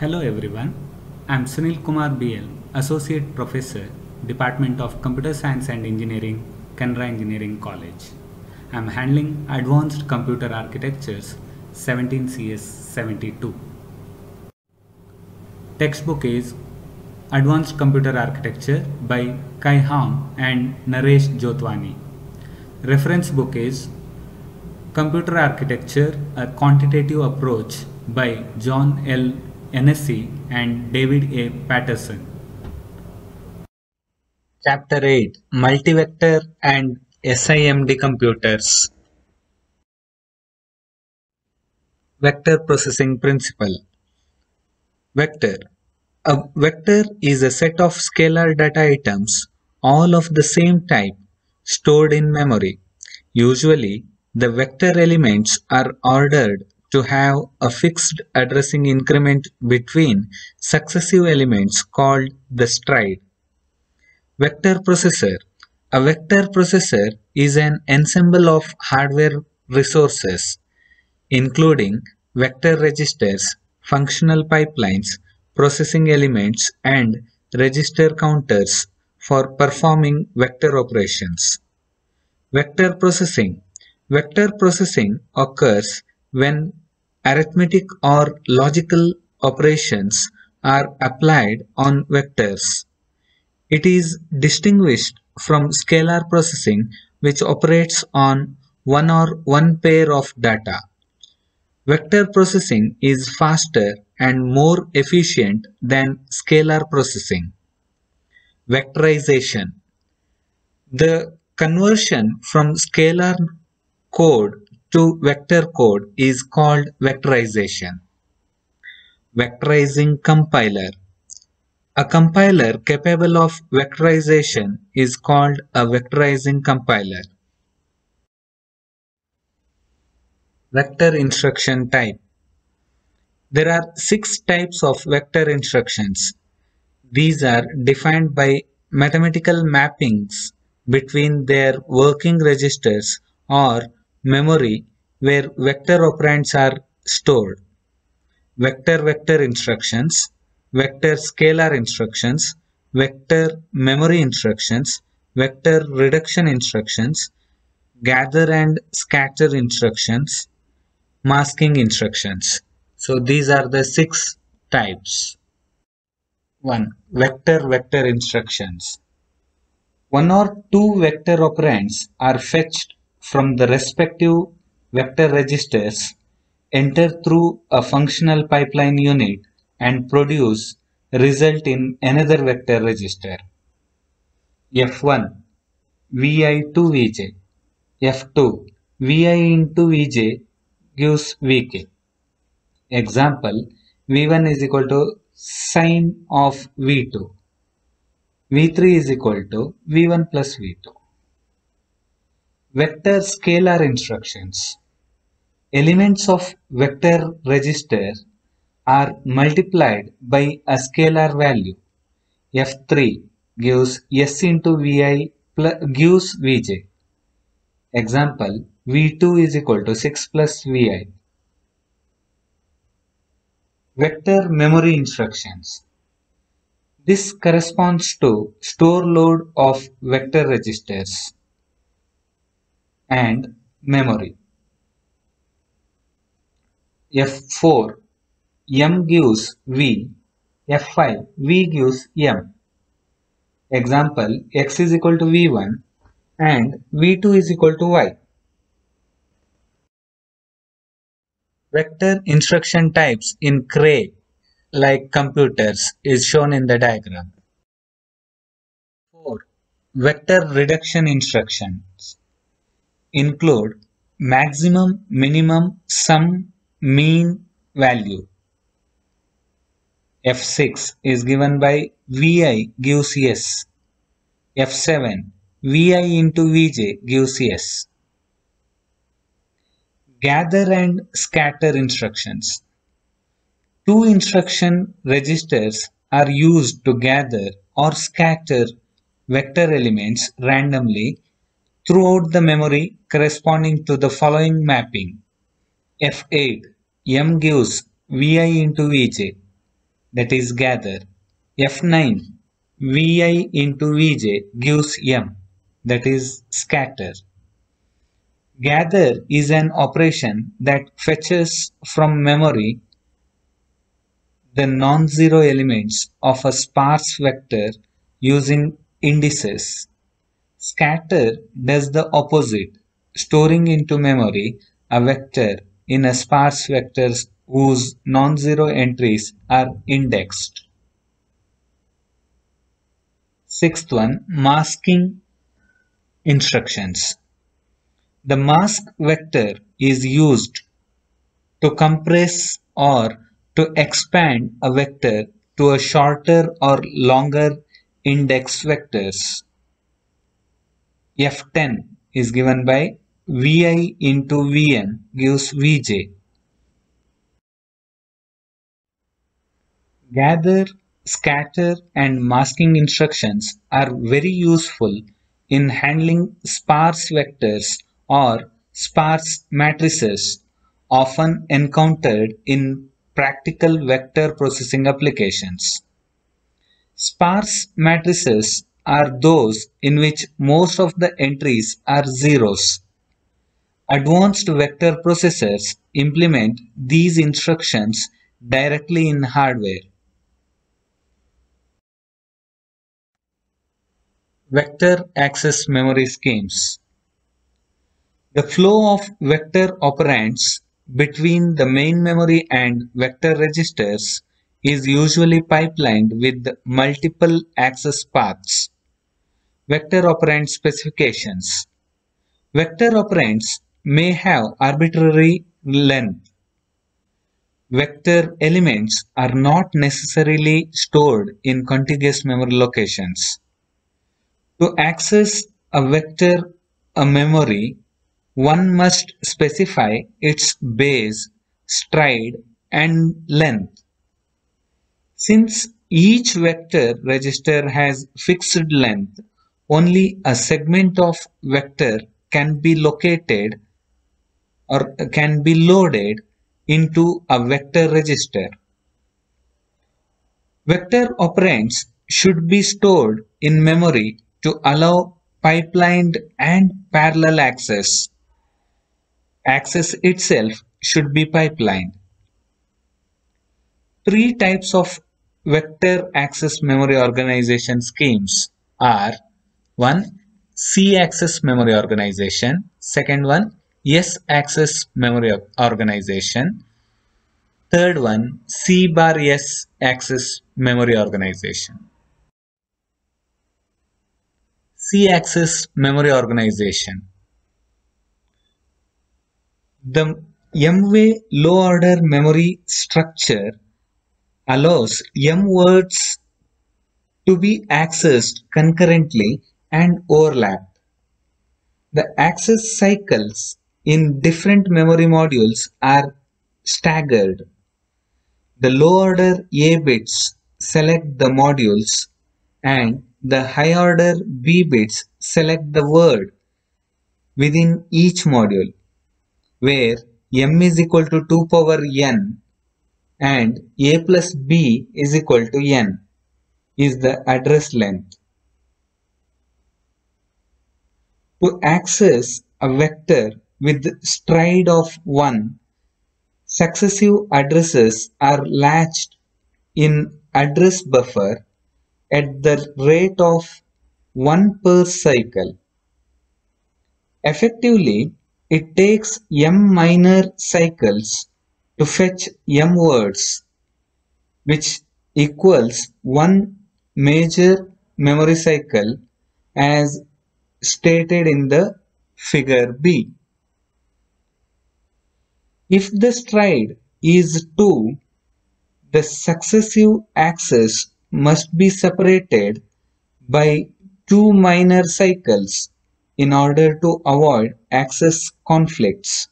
Hello everyone, I am Sunil Kumar BL, Associate Professor, Department of Computer Science and Engineering, Canara Engineering College. I am handling Advanced Computer Architectures 17 CS 72. Textbook is Advanced Computer Architecture by Kai Hong and Naresh Jotwani. Reference book is Computer Architecture, a Quantitative Approach by John L. Hennessy and David A. Patterson. Chapter 8 Multivector and SIMD Computers. Vector Processing Principle. Vector. A vector is a set of scalar data items, all of the same type, stored in memory. Usually, the vector elements are ordered to have a fixed addressing increment between successive elements called the stride. Vector processor. A vector processor is an ensemble of hardware resources, including vector registers, functional pipelines, processing elements, and register counters for performing vector operations. Vector processing. Vector processing occurs when arithmetic or logical operations are applied on vectors. It is distinguished from scalar processing, which operates on one or one pair of data. Vector processing is faster and more efficient than scalar processing. Vectorization. The conversion from scalar code to vector code is called vectorization. Vectorizing compiler. A compiler capable of vectorization is called a vectorizing compiler. Vector instruction type. There are 6 types of vector instructions. These are defined by mathematical mappings between their working registers or memory where vector operands are stored. Vector-vector instructions, vector scalar instructions, vector memory instructions, vector reduction instructions, gather and scatter instructions, masking instructions. So these are the 6 types. 1. Vector-vector instructions. One or two vector operands are fetched from the respective vector registers, enter through a functional pipeline unit, and produce result in another vector register. F1 Vi to Vj. F2 Vi into Vj gives Vk. Example, V1 is equal to sine of V2. V3 is equal to V1 plus V2. Vector scalar instructions. Elements of vector register are multiplied by a scalar value. F3 gives S into Vi plus gives Vj. Example, V2 is equal to 6 plus Vi. Vector memory instructions. This corresponds to store load of vector registers and memory. F4 M gives V. F5 V gives M. Example, X is equal to V1 and V2 is equal to Y. Vector instruction types in Cray like computers is shown in the diagram. 4. Vector reduction instructions include maximum, minimum, sum, mean, value. F6 is given by Vi gives S. F7 Vi into Vj gives S. Gather and scatter instructions. Two instruction registers are used to gather or scatter vector elements randomly throughout the memory corresponding to the following mapping. F8 M gives Vi into Vj. that is gather. F9 Vi into Vj gives M, that is scatter. Gather is an operation that fetches from memory the non-zero elements of a sparse vector using indices. Scatter does the opposite, storing into memory a vector in a sparse vectors whose non-zero entries are indexed. Sixth one, masking instructions. The mask vector is used to compress or to expand a vector to a shorter or longer index vectors. F10 is given by Vi into Vn gives Vj. Gather, scatter and masking instructions are very useful in handling sparse vectors or sparse matrices often encountered in practical vector processing applications. Sparse matrices are those in which most of the entries are zeros. Advanced vector processors implement these instructions directly in hardware. Vector access memory schemes. The flow of vector operands between the main memory and vector registers is usually pipelined with multiple access paths. Vector operand specifications. Vector operands may have arbitrary length. Vector elements are not necessarily stored in contiguous memory locations. To access a vector a memory, one must specify its base, stride, and length. Since each vector register has fixed length, only a segment of vector can be located or can be loaded into a vector register. Vector operands should be stored in memory to allow pipelined and parallel access. Access itself should be pipelined. Three types of vector access memory organization schemes are: one, C-access memory organization; second one, S-access memory organization; third one, C bar S access memory organization. C-access memory organization. The M-way low-order memory structure allows M words to be accessed concurrently and overlapped. The access cycles in different memory modules are staggered. The low-order A bits select the modules and the high-order B bits select the word within each module, where M is equal to 2 power n and A plus B is equal to n is the address length. To access a vector with stride of 1, successive addresses are latched in address buffer at the rate of 1 per cycle. Effectively, it takes m minor cycles to fetch m words, which equals 1 major memory cycle as stated in the figure B. If the stride is 2, the successive access must be separated by 2 minor cycles in order to avoid access conflicts.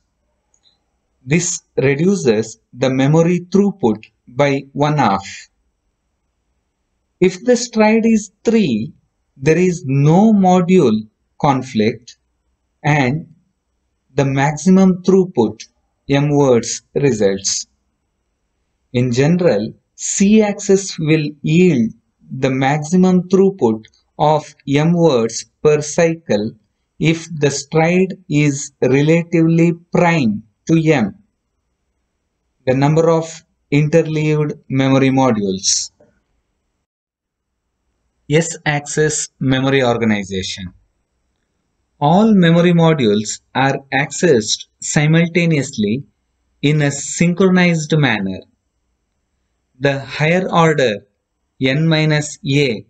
This reduces the memory throughput by 1/2. If the stride is 3, there is no module conflict and the maximum throughput m words results. In general, C-axis will yield the maximum throughput of m words per cycle if the stride is relatively prime to m, the number of interleaved memory modules. S-axis memory organization. All memory modules are accessed simultaneously in a synchronized manner. The higher order n-a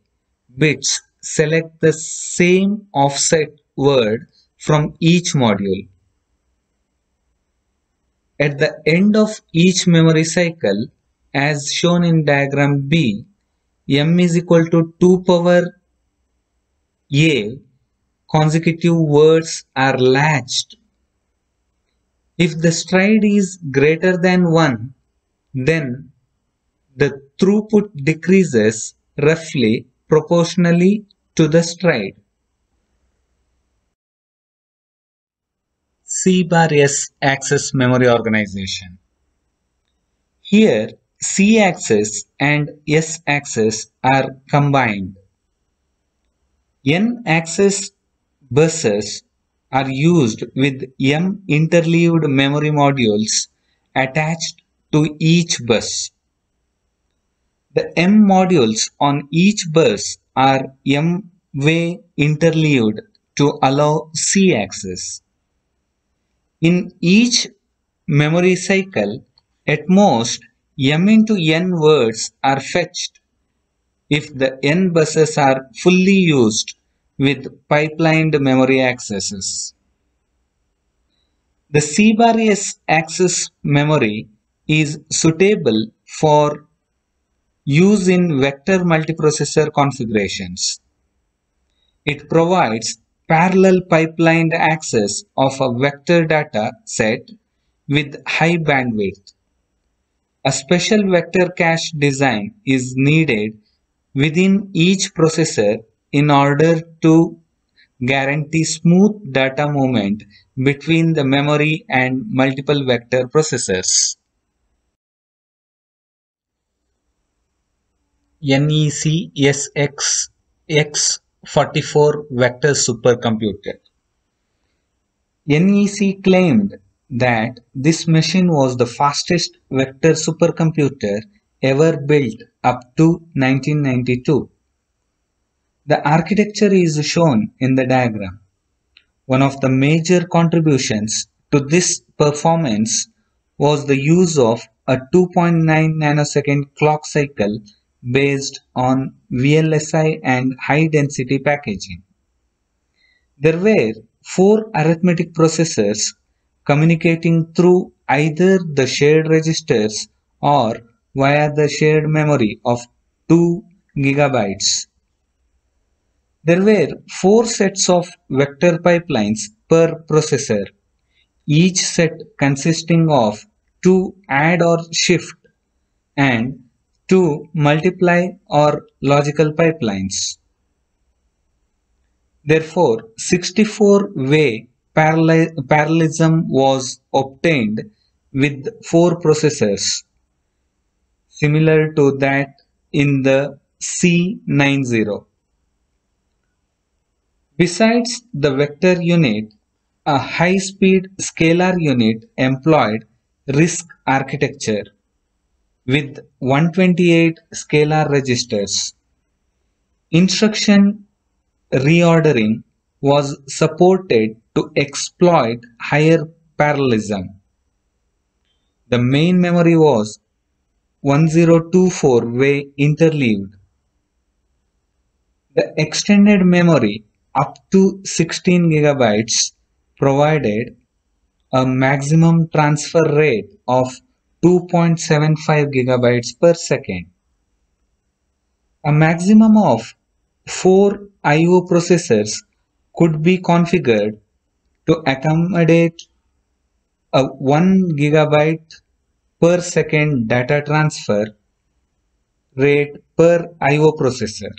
bits select the same offset word from each module. At the end of each memory cycle, as shown in diagram B, m is equal to 2 power a consecutive words are latched. If the stride is greater than 1, then the throughput decreases roughly proportionally to the stride. C bar S axis memory organization. Here, C axis and S axis are combined. N axis buses are used with M interleaved memory modules attached to each bus. The M modules on each bus are M-way interleaved to allow C access. In each memory cycle, at most M into N words are fetched if the N buses are fully used with pipelined memory accesses. The C bar S access memory is suitable for use in vector multiprocessor configurations. It provides parallel pipelined access of a vector data set with high bandwidth. A special vector cache design is needed within each processor in order to guarantee smooth data movement between the memory and multiple vector processors. NEC SX-X44 vector supercomputer. NEC claimed that this machine was the fastest vector supercomputer ever built up to 1992. The architecture is shown in the diagram. One of the major contributions to this performance was the use of a 2.9 nanosecond clock cycle based on VLSI and high-density packaging. There were 4 arithmetic processors communicating through either the shared registers or via the shared memory of 2 gigabytes. There were 4 sets of vector pipelines per processor, each set consisting of 2 add or shift and 2 multiply or logical pipelines. Therefore, 64-way parallelism was obtained with 4 processors, similar to that in the C90. Besides the vector unit, a high-speed scalar unit employed RISC architecture with 128 scalar registers. Instruction reordering was supported to exploit higher parallelism. The main memory was 1024-way interleaved. The extended memory up to 16 gigabytes provided a maximum transfer rate of 2.75 gigabytes per second. A maximum of 4 I/O processors could be configured to accommodate a 1 gigabyte per second data transfer rate per I/O processor.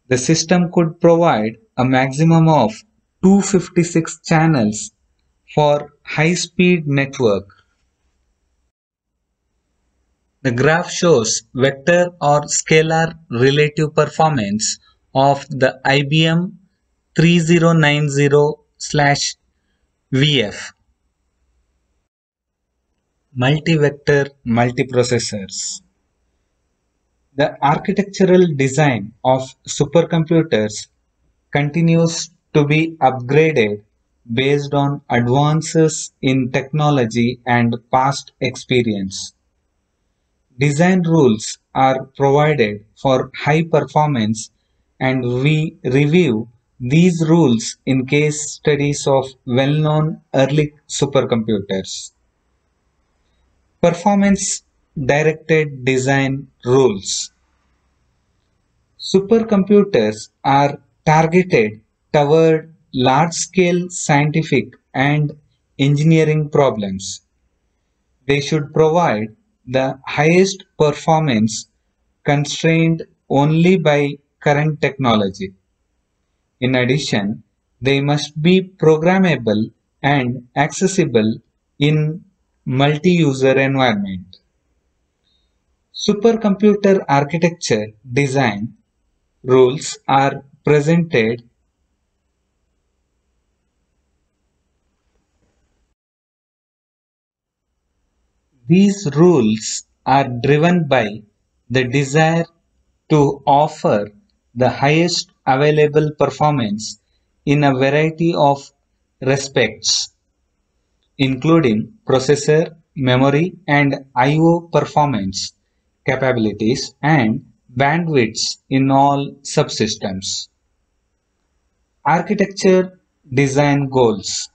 The system could provide a maximum of 256 channels for high-speed network. The graph shows vector or scalar relative performance of the IBM 3090/VF multi-vector multiprocessors. The architectural design of supercomputers continues to be upgraded based on advances in technology and past experience. Design rules are provided for high performance, and we review these rules in case studies of well-known early supercomputers. Performance directed design rules. Supercomputers are targeted toward large-scale scientific and engineering problems. They should provide the highest performance constrained only by current technology. In addition, they must be programmable and accessible in multi-user environment. Supercomputer architecture design rules are presented. These rules are driven by the desire to offer the highest available performance in a variety of respects, including processor, memory, and I/O performance capabilities and bandwidths in all subsystems. Architecture design goals.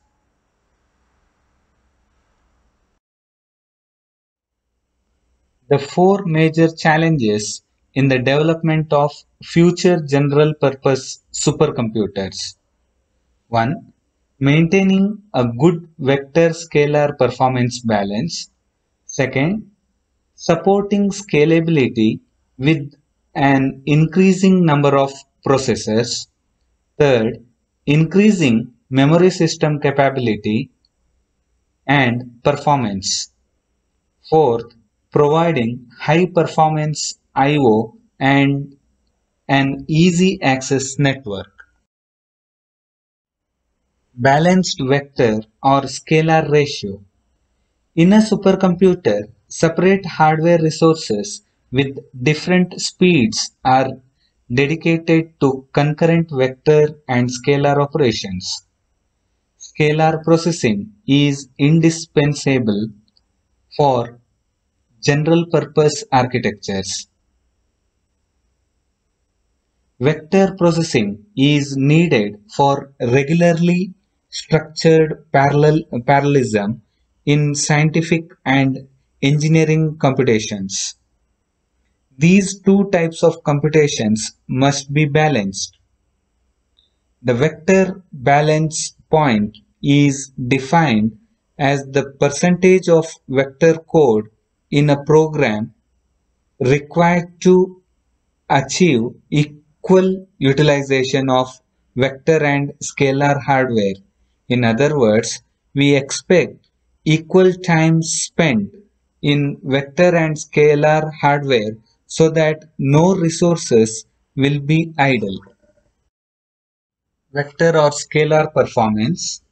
The four major challenges in the development of future general purpose supercomputers. 1. Maintaining a good vector scalar performance balance. Second, supporting scalability with an increasing number of processors. Third, increasing memory system capability and performance. Fourth, providing high performance I/O and an easy access network. Balanced vector or scalar ratio. In a supercomputer, separate hardware resources with different speeds are dedicated to concurrent vector and scalar operations. Scalar processing is indispensable for general purpose architectures. Vector processing is needed for regularly structured parallelism in scientific and engineering computations. These two types of computations must be balanced. The vector balance point is defined as the percentage of vector code in a program required to achieve equal utilization of vector and scalar hardware. In other words, we expect equal time spent in vector and scalar hardware so that no resources will be idle. Vector or scalar performance.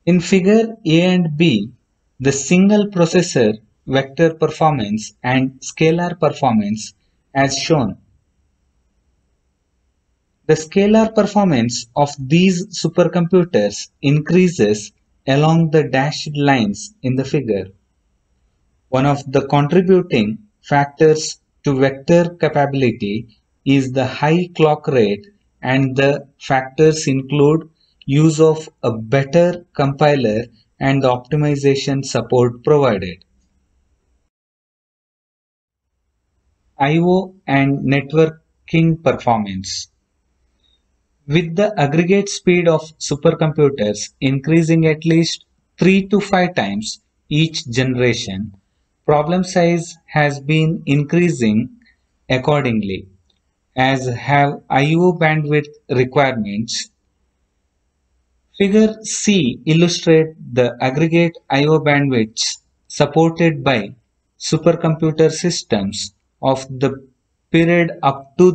In figure A and B, the single processor vector performance and scalar performance as shown. The scalar performance of these supercomputers increases along the dashed lines in the figure. One of the contributing factors to vector capability is the high clock rate, and the factors include use of a better compiler and the optimization support provided. I/O and networking performance. With the aggregate speed of supercomputers increasing at least 3 to 5 times each generation, problem size has been increasing accordingly, as have I/O bandwidth requirements. Figure C illustrates the aggregate I/O bandwidths supported by supercomputer systems of the period up to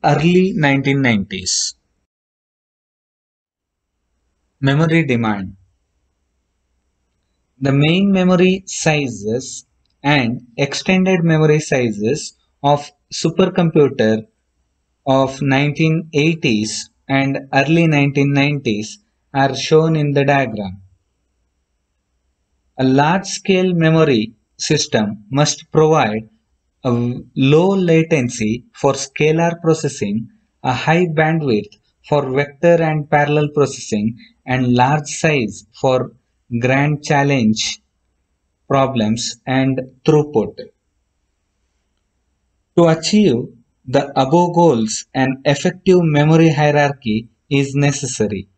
early 1990s. Memory demand. The main memory sizes and extended memory sizes of supercomputer of 1980s and early 1990s are shown in the diagram. A large-scale memory system must provide a low latency for scalar processing, a high bandwidth for vector and parallel processing, and large size for grand challenge problems and throughput. To achieve the above goals, an effective memory hierarchy is necessary.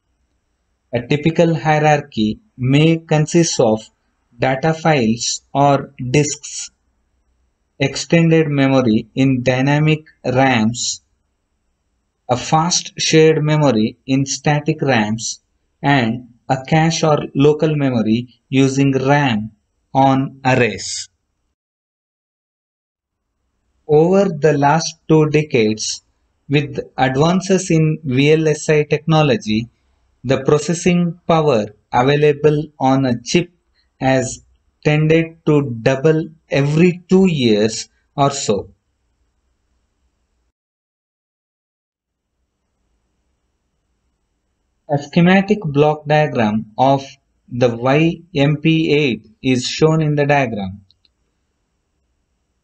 A typical hierarchy may consist of data files or disks, extended memory in dynamic RAMs, a fast shared memory in static RAMs, and a cache or local memory using RAM on arrays. Over the last 2 decades, with advances in VLSI technology, the processing power available on a chip has tended to double every 2 years or so. A schematic block diagram of the YMP8 is shown in the diagram.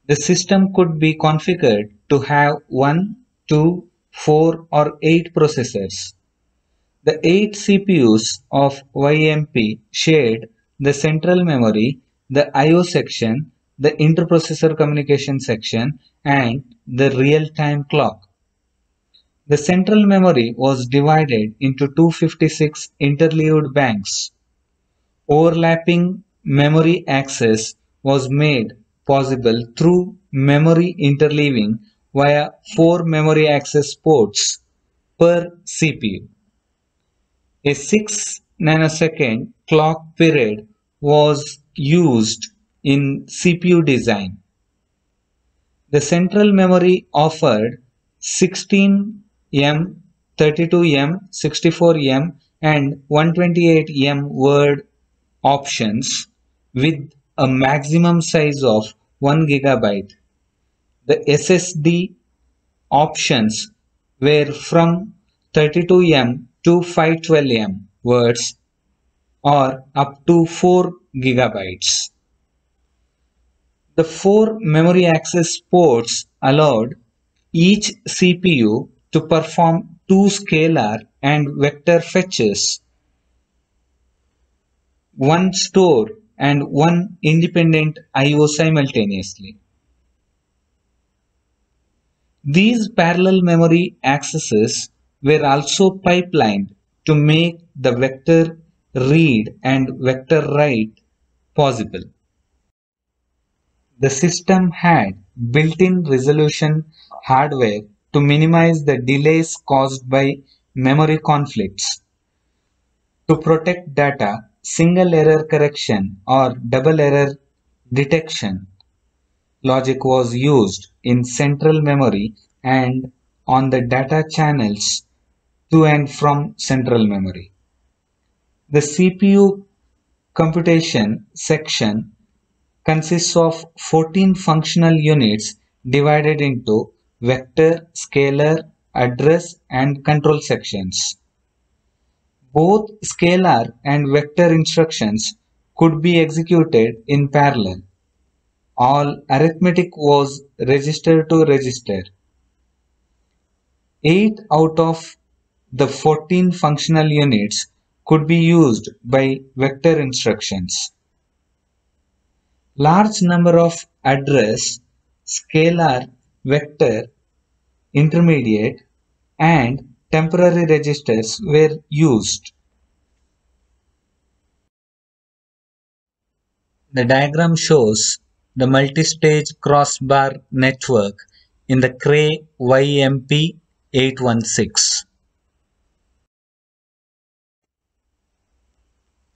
The system could be configured to have 1, 2, 4 or 8 processors. The 8 CPUs of YMP shared the central memory, the I/O section, the interprocessor communication section, and the real-time clock. The central memory was divided into 256 interleaved banks. Overlapping memory access was made possible through memory interleaving via 4 memory access ports per CPU. A 6 nanosecond clock period was used in CPU design. The central memory offered 16M, 32M, 64M, and 128M word options with a maximum size of 1 gigabyte. The SSD options were from 32M to 512M words or up to 4 gigabytes. The 4 memory access ports allowed each CPU to perform 2 scalar and vector fetches, one store and one independent I/O simultaneously. These parallel memory accesses were also pipelined to make the vector read and vector write possible. The system had built-in resolution hardware to minimize the delays caused by memory conflicts. To protect data, single error correction or double error detection logic was used in central memory and on the data channels to and from central memory. The CPU computation section consists of 14 functional units divided into vector, scalar, address, and control sections. Both scalar and vector instructions could be executed in parallel. All arithmetic was register to register. 8 out of the 14 functional units could be used by vector instructions. Large number of address, scalar, vector, intermediate, and temporary registers were used. The diagram shows the multi-stage crossbar network in the Cray YMP816.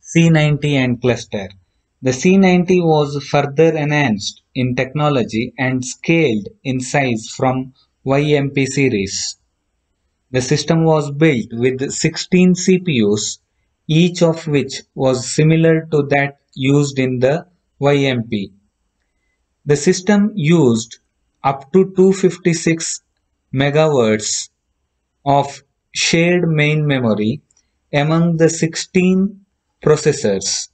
C90 and cluster. The C90 was further enhanced in technology and scaled in size from YMP series. The system was built with 16 CPUs, each of which was similar to that used in the YMP. The system used up to 256 megahertz of shared main memory among the 16 processors.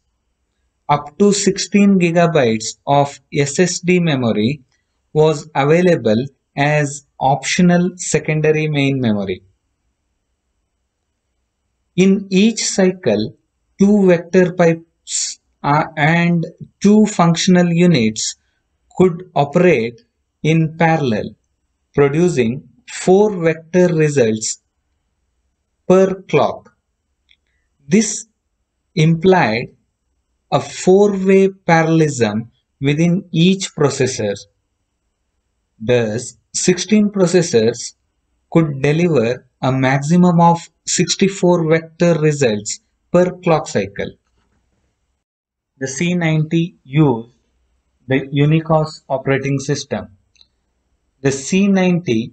Up to 16 gigabytes of SSD memory was available as optional secondary main memory. In each cycle, two vector pipes and two functional units could operate in parallel, producing four vector results per clock. This implied a four-way parallelism within each processor. Thus, 16 processors could deliver a maximum of 64 vector results per clock cycle. The C90 used the Unicos operating system. The C90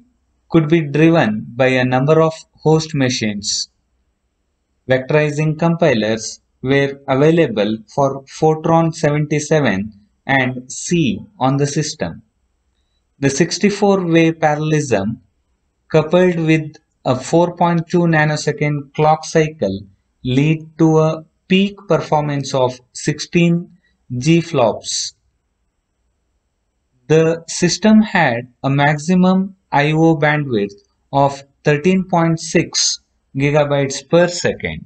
could be driven by a number of host machines. Vectorizing compilers were available for Fortran 77 and C on the system. The 64-way parallelism, coupled with a 4.2 nanosecond clock cycle, lead to a peak performance of 16 G-flops. The system had a maximum I/O bandwidth of 13.6 gigabytes per second.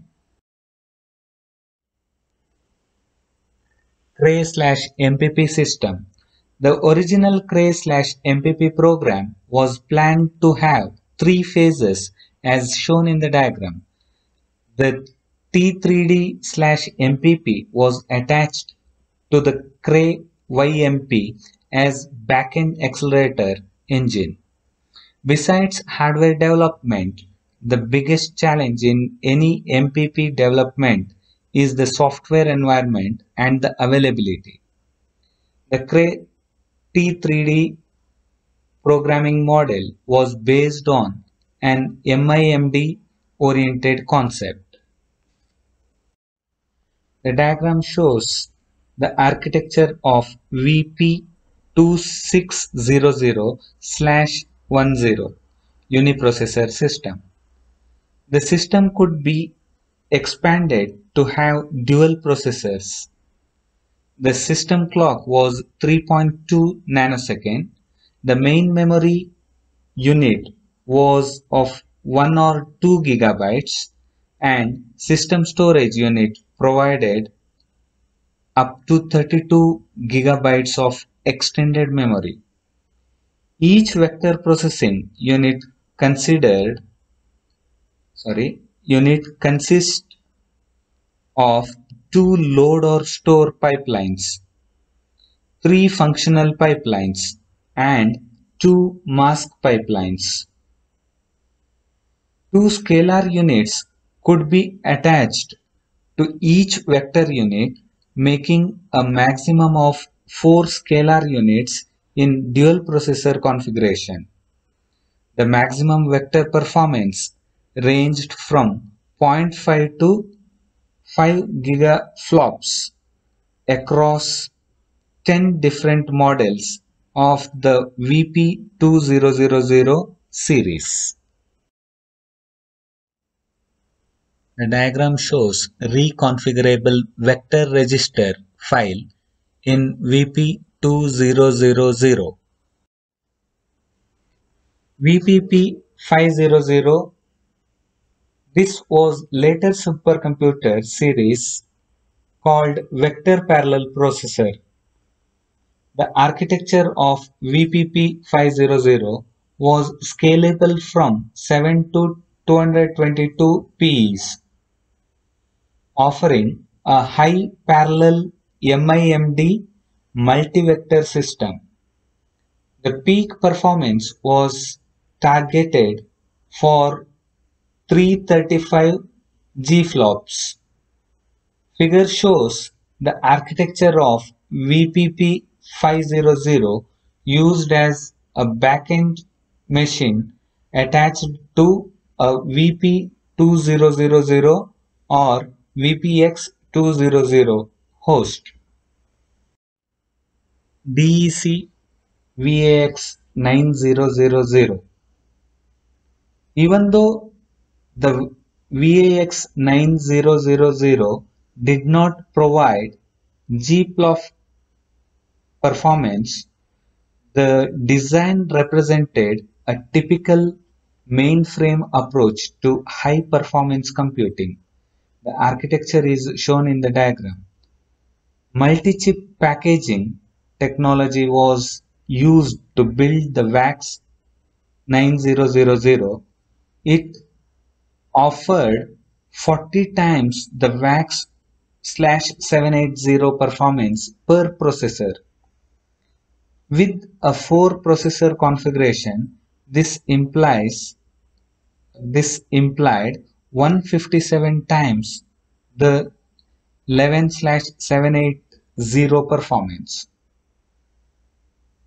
Cray/MPP system. The original Cray/MPP program was planned to have three phases as shown in the diagram. The T3D/MPP was attached to the Cray YMP as backend accelerator engine. Besides hardware development, the biggest challenge in any MPP development is the software environment and the availability. The Cray T3D programming model was based on an MIMD oriented concept. The diagram shows the architecture of VP2600/10 uniprocessor system. The system could be expanded to have dual processors. The system clock was 3.2 nanosecond. The main memory unit was of 1 or 2 gigabytes and system storage unit provided up to 32 gigabytes of extended memory. Each vector processing unit consists of two load or store pipelines, three functional pipelines, and two mask pipelines. Two scalar units could be attached to each vector unit, making a maximum of 4 scalar units in dual processor configuration. The maximum vector performance ranged from 0.5 to 5 gigaflops across 10 different models of the VP2000 series. The diagram shows reconfigurable vector register file in VP2000. VPP500. This was later supercomputer series called Vector Parallel Processor. The architecture of VPP500 was scalable from 7 to 222 PEs, offering a high parallel MIMD multi-vector system. The peak performance was targeted for 335 G-flops. Figure shows The architecture of VPP 500 used as a backend machine attached to a VP 2000 or VPX 200 host. DEC VAX 9000. Even though the VAX 9000 did not provide GPLOF performance, the design represented a typical mainframe approach to high-performance computing. The architecture is shown in the diagram. Multi-chip packaging technology was used to build the VAX 9000. It offered 40 times the VAX/780 performance per processor. With a 4-processor configuration, this implied 157 times the 11/780 performance.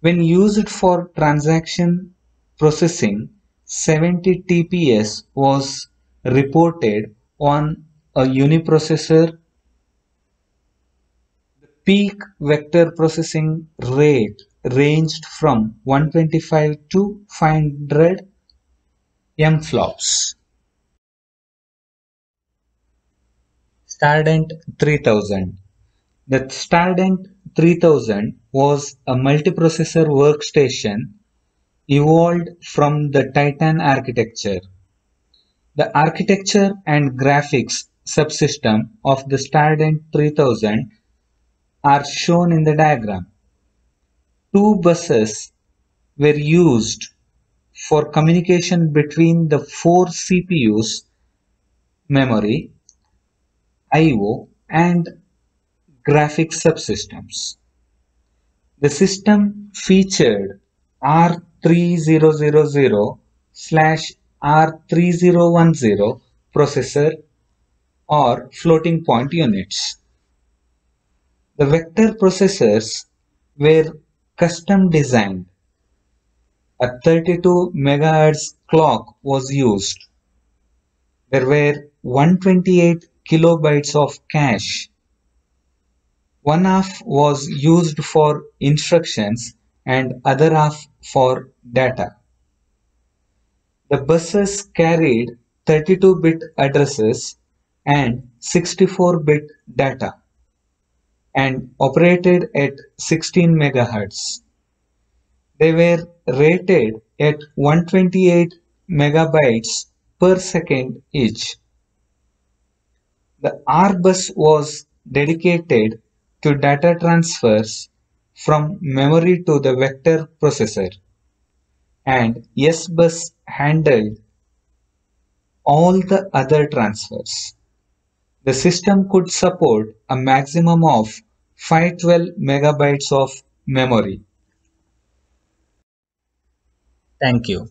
When used for transaction processing, 70 TPS was reported on a uniprocessor. Peak vector processing rate ranged from 125 to 500 MFLOPS. Stardent 3000. The Stardent 3000 was a multiprocessor workstation evolved from the Titan architecture. The architecture and graphics subsystem of the Stardent 3000 are shown in the diagram. Two buses were used for communication between the four CPUs, memory, I/O, and graphics subsystems. The system featured R3000/R3010 processor or floating point units. The vector processors were custom designed. A 32 MHz clock was used. There were 128 kilobytes of cache. One half was used for instructions and other half for data. The buses carried 32-bit addresses and 64-bit data and operated at 16 MHz. They were rated at 128 megabytes per second each. The R bus was dedicated to data transfers from memory to the vector processor, and S bus handled all the other transfers. The system could support a maximum of 512 megabytes of memory. Thank you.